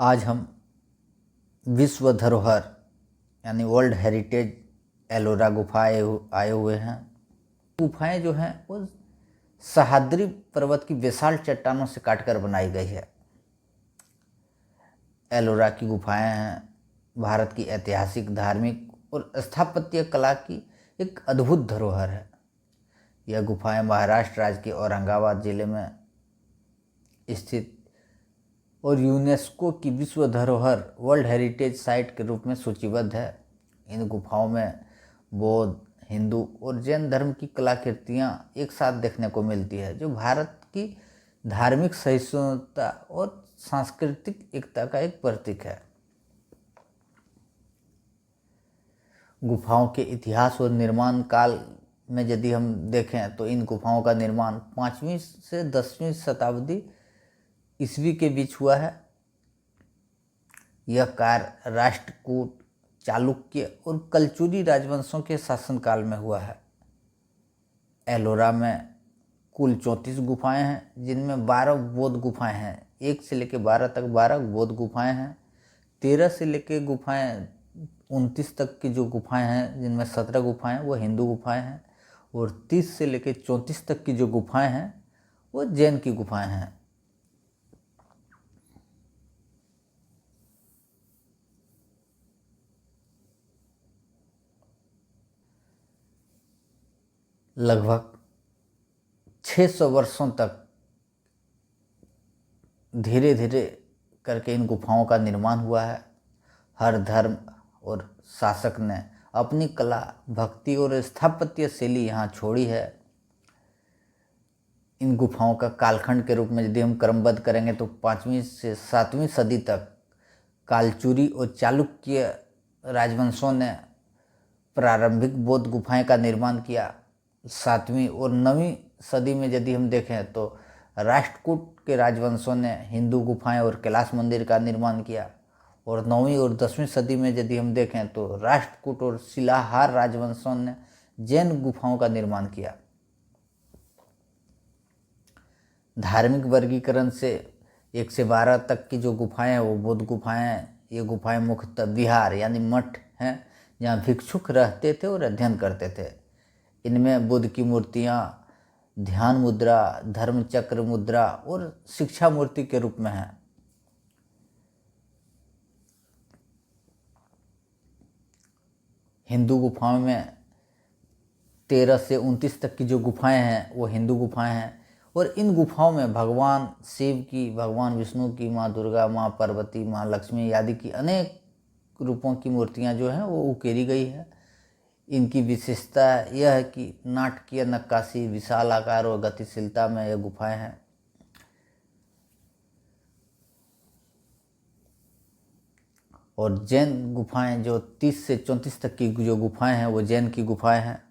आज हम विश्व धरोहर यानी वर्ल्ड हेरिटेज एलोरा गुफा आए हुए हैं। गुफाएं जो हैं वो सह्याद्री पर्वत की विशाल चट्टानों से काटकर बनाई गई है। एलोरा की गुफाएं हैं भारत की ऐतिहासिक, धार्मिक और स्थापत्य कला की एक अद्भुत धरोहर है। यह गुफाएं महाराष्ट्र राज्य के औरंगाबाद जिले में स्थित और यूनेस्को की विश्व धरोहर वर्ल्ड हेरिटेज साइट के रूप में सूचीबद्ध है। इन गुफाओं में बौद्ध, हिंदू और जैन धर्म की कलाकृतियाँ एक साथ देखने को मिलती है, जो भारत की धार्मिक सहिष्णुता और सांस्कृतिक एकता का एक प्रतीक है। गुफाओं के इतिहास और निर्माण काल में यदि हम देखें तो इन गुफाओं का निर्माण 5वीं से 10वीं शताब्दी ईस्वी के बीच हुआ है। यह कार्य राष्ट्रकूट, चालुक्य और कलचुरी राजवंशों के शासनकाल में हुआ है। एलोरा में कुल 34 गुफाएं हैं, जिनमें 12 बौद्ध गुफाएं हैं। 1 से लेकर 12 तक 12 बौद्ध गुफाएं हैं। 13 से लेकर गुफाएं 29 तक की जो गुफाएं हैं, जिनमें 17 गुफाएं वो हिंदू गुफाएं हैं, और 30 से लेकर 34 तक की जो गुफाएं हैं वो जैन की गुफाएं हैं। लगभग 600 वर्षों तक धीरे धीरे करके इन गुफाओं का निर्माण हुआ है। हर धर्म और शासक ने अपनी कला, भक्ति और स्थापत्य शैली यहाँ छोड़ी है। इन गुफाओं का कालखंड के रूप में यदि हम क्रमबद्ध करेंगे तो 5वीं से 7वीं सदी तक कालचुरी और चालुक्य राजवंशों ने प्रारंभिक बौद्ध गुफाएं का निर्माण किया। 7वीं और 9वीं सदी में यदि हम देखें तो राष्ट्रकूट के राजवंशों ने हिंदू गुफाएं और कैलाश मंदिर का निर्माण किया, और 9वीं और 10वीं सदी में यदि हम देखें तो राष्ट्रकूट और शिलाहार राजवंशों ने जैन गुफाओं का निर्माण किया। धार्मिक वर्गीकरण से 1 से 12 तक की जो गुफाएं हैं वो बौद्ध गुफाएं हैं। ये गुफाएं मुख्यतः विहार यानी मठ हैं, जहाँ भिक्षुक रहते थे और अध्ययन करते थे। इनमें बुद्ध की मूर्तियाँ ध्यान मुद्रा, धर्म चक्र मुद्रा और शिक्षा मूर्ति के रूप में हैं। हिंदू गुफाओं में 13 से 29 तक की जो गुफाएं हैं वो हिंदू गुफाएं हैं, और इन गुफाओं में भगवान शिव की, भगवान विष्णु की, माँ दुर्गा, माँ पार्वती, माँ लक्ष्मी आदि की अनेक रूपों की मूर्तियाँ जो हैं वो उकेरी गई है। इनकी विशेषता यह है कि नाटकीय नक्काशी, विशाल आकार और गतिशीलता में यह गुफाएं हैं। और जैन गुफाएं जो 30 से 34 तक की जो गुफाएं हैं वो जैन की गुफाएं हैं।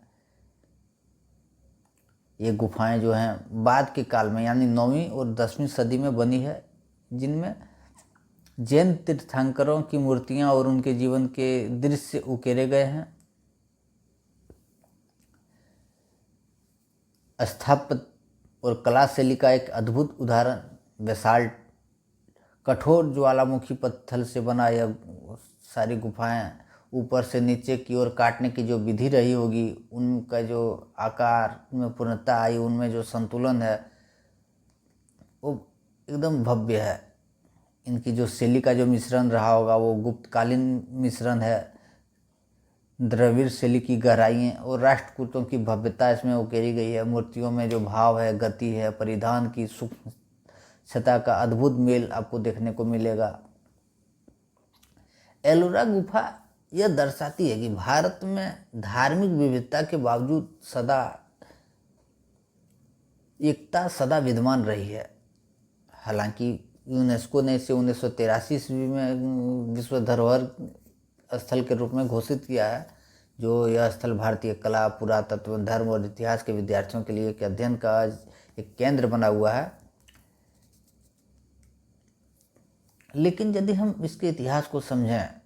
ये गुफाएं जो हैं बाद के काल में यानी 9वीं और 10वीं सदी में बनी है, जिनमें जैन तीर्थंकरों की मूर्तियां और उनके जीवन के दृश्य उकेरे गए हैं। स्थापत्य और कला शैली का एक अद्भुत उदाहरण बेसाल्ट, कठोर ज्वालामुखी पत्थर से बना यह सारी गुफाएं ऊपर से नीचे की ओर काटने की जो विधि रही होगी, उनका जो आकार में पूर्णता आई, उनमें जो संतुलन है वो एकदम भव्य है। इनकी जो शैली का जो मिश्रण रहा होगा वो गुप्तकालीन मिश्रण है। द्रविड़ शैली की गहराइयाँ और राष्ट्रकूटों की भव्यता इसमें उकेरी गई है। मूर्तियों में जो भाव है, गति है, परिधान की सूक्ष्मता का अद्भुत मेल आपको देखने को मिलेगा। एलोरा गुफा यह दर्शाती है कि भारत में धार्मिक विविधता के बावजूद एकता सदा विद्यमान रही है। हालांकि यूनेस्को ने इसे 1983 ईस्वी में विश्व धरोहर स्थल के रूप में घोषित किया है। जो यह स्थल भारतीय कला, पुरातत्व, धर्म और इतिहास के विद्यार्थियों के लिए एक अध्ययन का एक केंद्र बना हुआ है। लेकिन यदि हम इसके इतिहास को समझें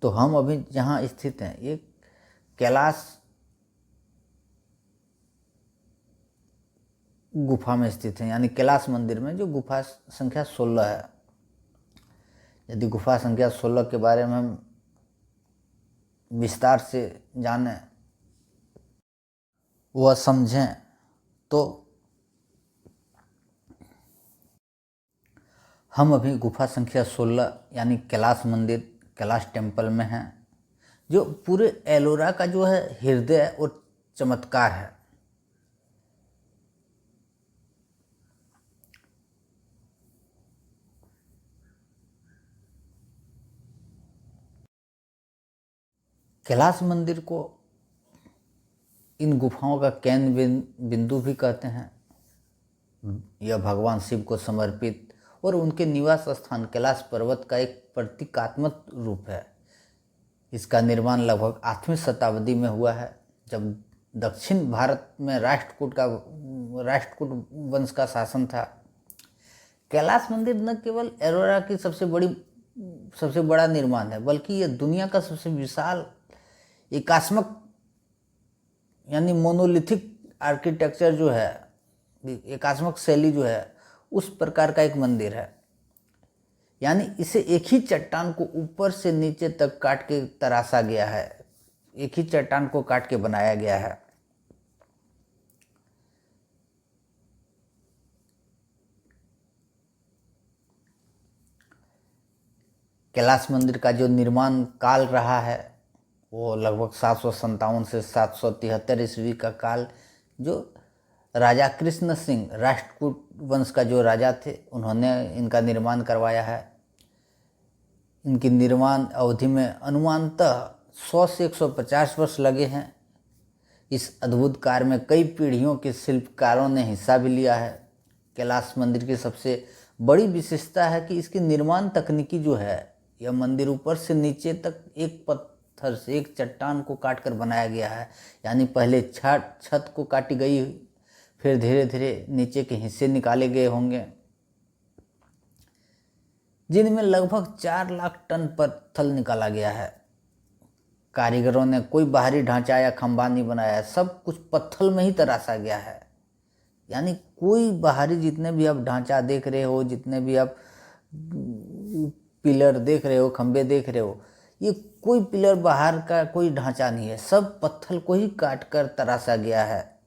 तो हम अभी जहाँ स्थित हैं ये कैलाश गुफा में स्थित हैं, यानी कैलाश मंदिर में, जो गुफा संख्या 16 है। यदि गुफा संख्या 16 के बारे में हम विस्तार से जानें, वह समझें, तो हम अभी गुफा संख्या 16 यानी कैलाश मंदिर, कैलाश टेम्पल में हैं, जो पूरे एलोरा का जो है हृदय और चमत्कार है। कैलाश मंदिर को इन गुफाओं का केंद्र बिंदु भी कहते हैं। यह भगवान शिव को समर्पित और उनके निवास स्थान कैलाश पर्वत का एक प्रतीकात्मक रूप है। इसका निर्माण लगभग 8वीं शताब्दी में हुआ है, जब दक्षिण भारत में राष्ट्रकूट वंश का शासन था। कैलाश मंदिर न केवल एलोरा की सबसे बड़ा निर्माण है, बल्कि यह दुनिया का सबसे विशाल एकात्मक यानी मोनोलिथिक आर्किटेक्चर जो है, एकात्मक शैली जो है, उस प्रकार का एक मंदिर है। यानी इसे एक ही चट्टान को ऊपर से नीचे तक काट के तराशा गया है, एक ही चट्टान को काट के बनाया गया है। कैलाश मंदिर का जो निर्माण काल रहा है वो लगभग 757 से 773 ईस्वी का काल, जो राजा कृष्ण सिंह राष्ट्रकूट वंश का जो राजा थे, उन्होंने इनका निर्माण करवाया है। इनकी निर्माण अवधि में अनुमानतः 100 से 150 वर्ष लगे हैं। इस अद्भुत कार्य में कई पीढ़ियों के शिल्पकारों ने हिस्सा भी लिया है। कैलाश मंदिर की सबसे बड़ी विशेषता है कि इसकी निर्माण तकनीकी जो है, यह मंदिर ऊपर से नीचे तक एक पत्थर से, एक चट्टान को काट कर बनाया गया है। यानी पहले छत को काटी गई, फिर धीरे धीरे नीचे के हिस्से निकाले गए होंगे, जिनमें लगभग 4 लाख टन पत्थर निकाला गया है। कारीगरों ने कोई बाहरी ढांचा या खंभा नहीं बनाया है, सब कुछ पत्थर में ही तराशा गया है। यानी कोई बाहरी, जितने भी आप ढांचा देख रहे हो, जितने भी आप पिलर देख रहे हो, खंभे देख रहे हो, ये कोई पिलर बाहर का कोई ढांचा नहीं है, सब पत्थर को ही काट कर तराशा गया है।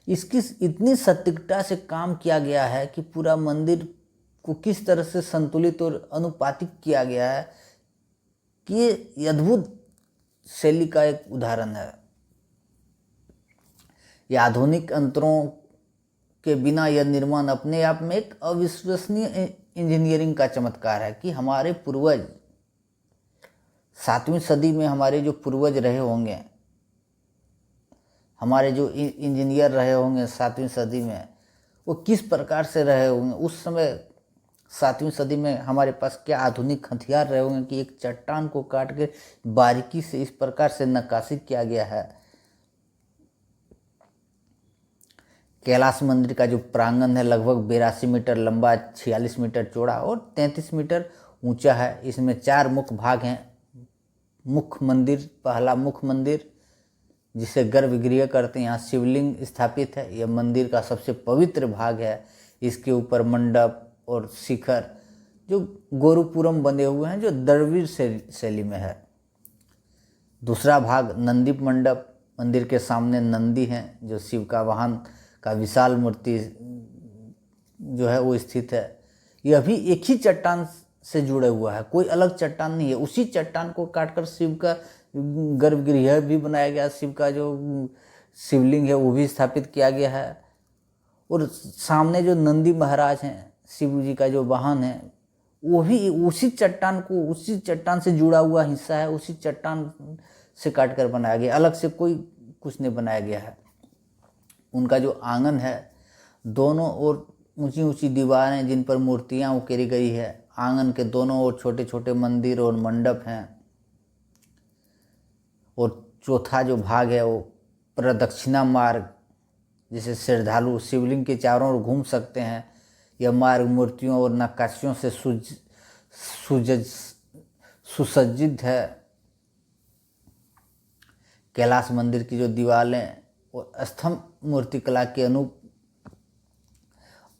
इसकी इतनी सटीकता से काम किया गया है कि पूरा मंदिर को किस तरह से संतुलित और अनुपातिक किया गया है कि ये अद्भुत शैली का एक उदाहरण है। यह आधुनिक यंत्रों के बिना यह निर्माण अपने आप में एक अविश्वसनीय इंजीनियरिंग का चमत्कार है कि हमारे पूर्वज 7वीं सदी में, हमारे जो पूर्वज रहे होंगे, हमारे जो इंजीनियर रहे होंगे 7वीं सदी में, वो किस प्रकार से रहे होंगे। उस समय 7वीं सदी में हमारे पास क्या आधुनिक हथियार रहे होंगे कि एक चट्टान को काट के बारीकी से इस प्रकार से नक्काशी किया गया है। कैलाश मंदिर का जो प्रांगण है लगभग 82 मीटर लंबा, 46 मीटर चौड़ा और 33 मीटर ऊंचा है। इसमें 4 मुख्य भाग हैं। मुख्य मंदिर, पहला मुख्य मंदिर जिसे गर्भगृह करते हैं, यहाँ शिवलिंग स्थापित है। यह मंदिर का सबसे पवित्र भाग है। इसके ऊपर मंडप और शिखर जो गोरुपुरम बने हुए हैं, जो द्रविड़ शैली में है। दूसरा भाग नंदी मंडप, मंदिर के सामने नंदी हैं, जो शिव का वाहन का विशाल मूर्ति जो है वो स्थित है। यह भी एक ही चट्टान से जुड़ा हुआ है, कोई अलग चट्टान नहीं है। उसी चट्टान को काटकर शिव का गर्भगृह भी बनाया गया, शिव का जो शिवलिंग है वो भी स्थापित किया गया है। और सामने जो नंदी महाराज हैं, शिव जी का जो वाहन है, वो भी उसी चट्टान से जुड़ा हुआ हिस्सा है, उसी चट्टान से काट कर बनाया गया, अलग से कोई कुछ नहीं बनाया गया है। उनका जो आंगन है, दोनों ओर ऊंची ऊंची दीवारें जिन पर मूर्तियां उकेरी गई है। आंगन के दोनों ओर छोटे छोटे मंदिर और मंडप हैं। और चौथा जो भाग है वो प्रदक्षिणा मार्ग, जिसे श्रद्धालु शिवलिंग के चारों ओर घूम सकते हैं। यह मार्ग मूर्तियों और नक्काशियों से सुसज्जित है। कैलाश मंदिर की जो दीवारें और स्तंभ मूर्तिकला के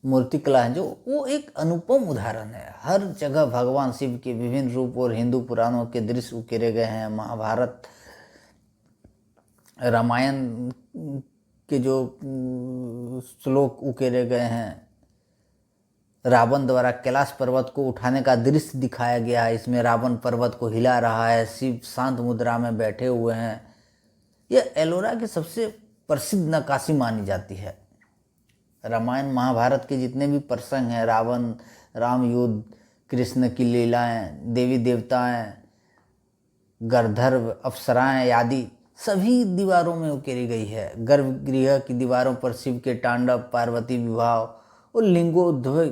मूर्ति कला है जो, वो एक अनुपम उदाहरण है। हर जगह भगवान शिव के विभिन्न रूप और हिंदू पुराणों के दृश्य उकेरे गए हैं। महाभारत, रामायण के जो श्लोक उकेरे गए हैं। रावण द्वारा कैलाश पर्वत को उठाने का दृश्य दिखाया गया है। इसमें रावण पर्वत को हिला रहा है, शिव शांत मुद्रा में बैठे हुए हैं। यह एलोरा की सबसे प्रसिद्ध नक्काशी मानी जाती है। रामायण महाभारत के जितने भी प्रसंग हैं, रावण, राम युद्ध, कृष्ण की लीलाएं, देवी देवताएं, गर्धर्व, अप्सराएं आदि सभी दीवारों में उकेरी गई है। गर्भगृह की दीवारों पर शिव के तांडव, पार्वती विवाह और लिंगोद्भव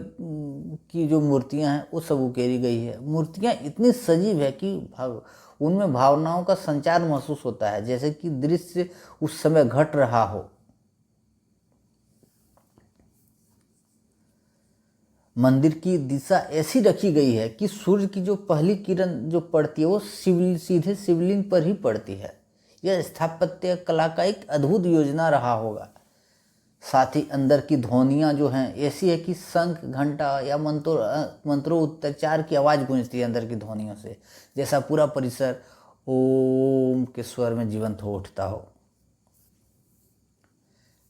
की जो मूर्तियां हैं वो सब उकेरी गई है। मूर्तियां इतनी सजीव है कि उनमें भावनाओं का संचार महसूस होता है, जैसे कि दृश्य उस समय घट रहा हो। मंदिर की दिशा ऐसी रखी गई है कि सूर्य की जो पहली किरण जो पड़ती है वो सीधे शिवलिंग पर ही पड़ती है। यह स्थापत्य कला का एक अद्भुत योजना रहा होगा। साथ ही अंदर की ध्वनियाँ जो हैं ऐसी है कि शंख, घंटा या मंत्रोच्चार की आवाज़ गूंजती है अंदर की ध्वनियों से, जैसा पूरा परिसर ओम के स्वर में जीवंत हो उठता हो।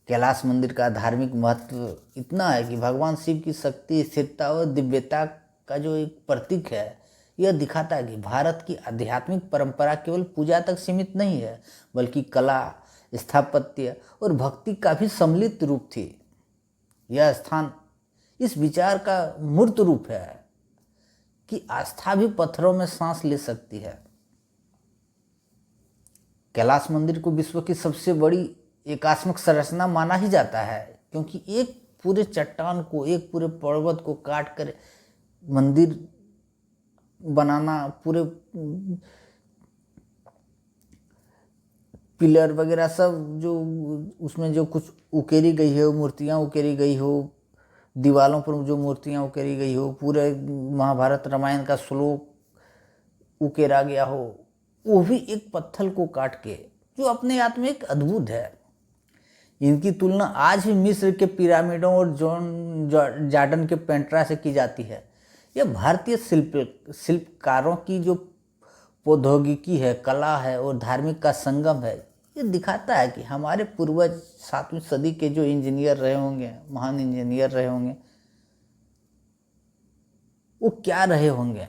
कैलाश मंदिर का धार्मिक महत्व इतना है कि भगवान शिव की शक्ति, स्थिरता और दिव्यता का जो एक प्रतीक है, यह दिखाता है कि भारत की आध्यात्मिक परंपरा केवल पूजा तक सीमित नहीं है, बल्कि कला, स्थापत्य और भक्ति का भी सम्मिलित रूप थी। यह स्थान इस विचार का मूर्त रूप है कि आस्था भी पत्थरों में सांस ले सकती है। कैलाश मंदिर को विश्व की सबसे बड़ी एकात्मक संरचना माना ही जाता है, क्योंकि एक पूरे चट्टान को, एक पूरे पर्वत को काट कर मंदिर बनाना, पूरे पिलर वगैरह सब जो उसमें जो कुछ उकेरी गई है, मूर्तियाँ उकेरी गई हो, दीवारों पर जो मूर्तियाँ उकेरी गई हो, पूरे महाभारत रामायण का श्लोक उकेरा गया हो, वो भी एक पत्थर को काट के, जो अपने आप में एक अद्भुत है। इनकी तुलना आज भी मिस्र के पिरामिडों और जॉर्डन के पेंट्रा से की जाती है। यह भारतीय शिल्पकारों की जो प्रौद्योगिकी है, कला है और धार्मिक का संगम है। ये दिखाता है कि हमारे पूर्वज 7वीं सदी के जो इंजीनियर रहे होंगे, महान इंजीनियर रहे होंगे, वो क्या रहे होंगे।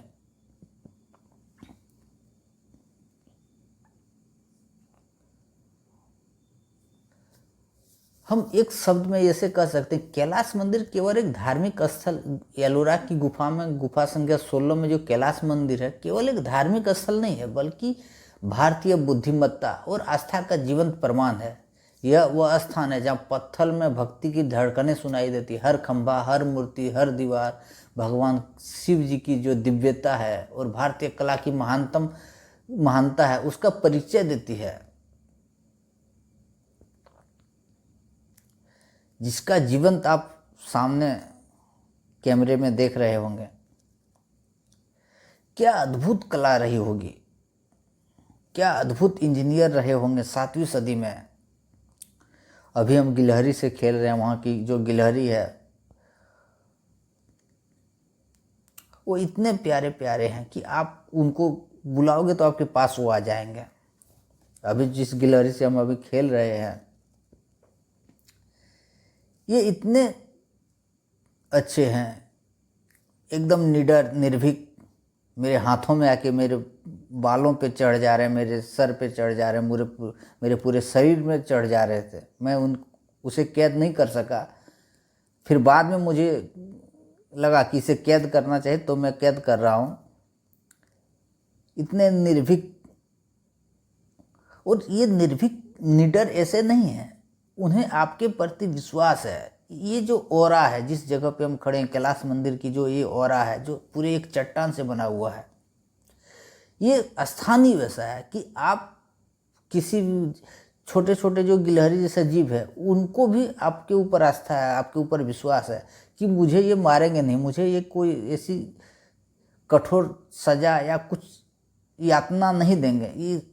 हम एक शब्द में ऐसे कह सकते हैं, कैलाश मंदिर केवल एक धार्मिक स्थल, एलोरा की गुफा में, गुफा संख्या 16 में जो कैलाश मंदिर है, केवल एक धार्मिक स्थल नहीं है, बल्कि भारतीय बुद्धिमत्ता और आस्था का जीवंत प्रमाण है। यह वह स्थान है जहाँ पत्थर में भक्ति की धड़कनें सुनाई देती। हर खंभा, हर मूर्ति, हर दीवार भगवान शिव जी की जो दिव्यता है और भारतीय कला की महानता है, उसका परिचय देती है, जिसका जीवंत आप सामने कैमरे में देख रहे होंगे। क्या अद्भुत कला रही होगी, क्या अद्भुत इंजीनियर रहे होंगे 7वीं सदी में। अभी हम गिलहरी से खेल रहे हैं, वहाँ की जो गिलहरी है वो इतने प्यारे प्यारे हैं कि आप उनको बुलाओगे तो आपके पास वो आ जाएंगे। अभी जिस गिलहरी से हम अभी खेल रहे हैं, ये इतने अच्छे हैं, एकदम निडर, निर्भीक, मेरे हाथों में आके मेरे बालों पे चढ़ जा रहे हैं, मेरे सर पे चढ़ जा रहे हैं, मेरे पूरे शरीर में चढ़ जा रहे थे। मैं उसे कैद नहीं कर सका। फिर बाद में मुझे लगा कि इसे कैद करना चाहिए, तो मैं कैद कर रहा हूँ। इतने निर्भीक, और ये निर्भीक निडर ऐसे नहीं हैं, उन्हें आपके प्रति विश्वास है। ये जो ऑरा है, जिस जगह पे हम खड़े हैं, कैलाश मंदिर की जो ये ऑरा है, जो पूरे एक चट्टान से बना हुआ है, ये स्थान ही वैसा है कि आप किसी छोटे छोटे जो गिलहरी जैसे जीव है, उनको भी आपके ऊपर आस्था है, आपके ऊपर विश्वास है कि मुझे ये मारेंगे नहीं, मुझे ये कोई ऐसी कठोर सजा या कुछ यातना नहीं देंगे।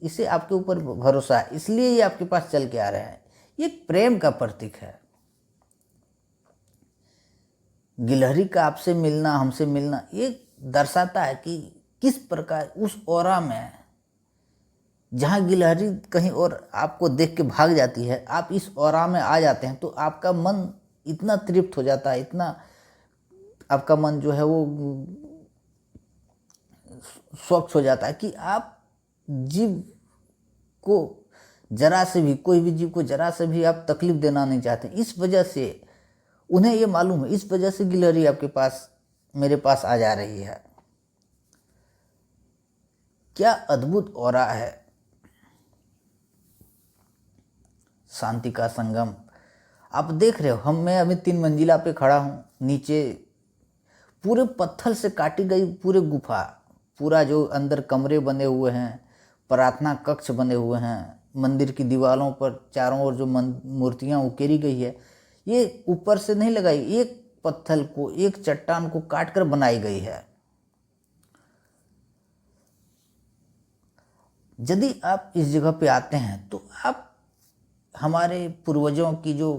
इसे आपके ऊपर भरोसा है, इसलिए ये आपके पास चल के आ रहे हैं। ये प्रेम का प्रतीक है। गिलहरी का आपसे मिलना, हमसे मिलना, ये दर्शाता है कि किस प्रकार उस ऑरा में, जहाँ गिलहरी कहीं और आपको देख के भाग जाती है, आप इस ऑरा में आ जाते हैं तो आपका मन इतना तृप्त हो जाता है, इतना आपका मन जो है वो स्वच्छ हो जाता है कि आप जीव को जरा से भी, कोई भी जीव को जरा से भी आप तकलीफ देना नहीं चाहते। इस वजह से उन्हें ये मालूम है, इस वजह से गिलहरी आपके पास, मेरे पास आ जा रही है। क्या अद्भुत ऑरा है, शांति का संगम। आप देख रहे हो, मैं अभी 3 मंजिला पे खड़ा हूँ, नीचे पूरे पत्थर से काटी गई पूरे गुफा, पूरा जो अंदर कमरे बने हुए हैं, प्रार्थना कक्ष बने हुए हैं, मंदिर की दीवारों पर चारों ओर जो मूर्तियाँ उकेरी गई है, ये ऊपर से नहीं लगाई, एक पत्थर को, एक चट्टान को काट कर बनाई गई है। यदि आप इस जगह पे आते हैं तो आप हमारे पूर्वजों की जो,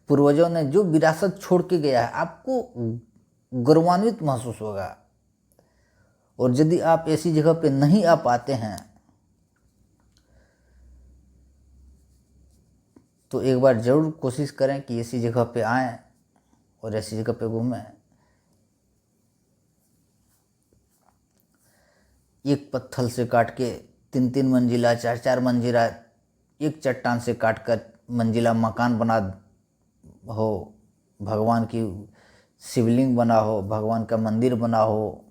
पूर्वजों ने जो विरासत छोड़ के गया है, आपको गौरवान्वित महसूस होगा। और यदि आप ऐसी जगह पे नहीं आ पाते हैं तो एक बार ज़रूर कोशिश करें कि ऐसी जगह पे आएं और ऐसी जगह पे घूमें। एक पत्थर से काट के 3-3 मंजिला, 4-4 मंजिला, एक चट्टान से काट कर मंजिला मकान बना हो, भगवान की शिवलिंग बना हो, भगवान का मंदिर बना हो,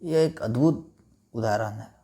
यह एक अद्भुत उदाहरण है।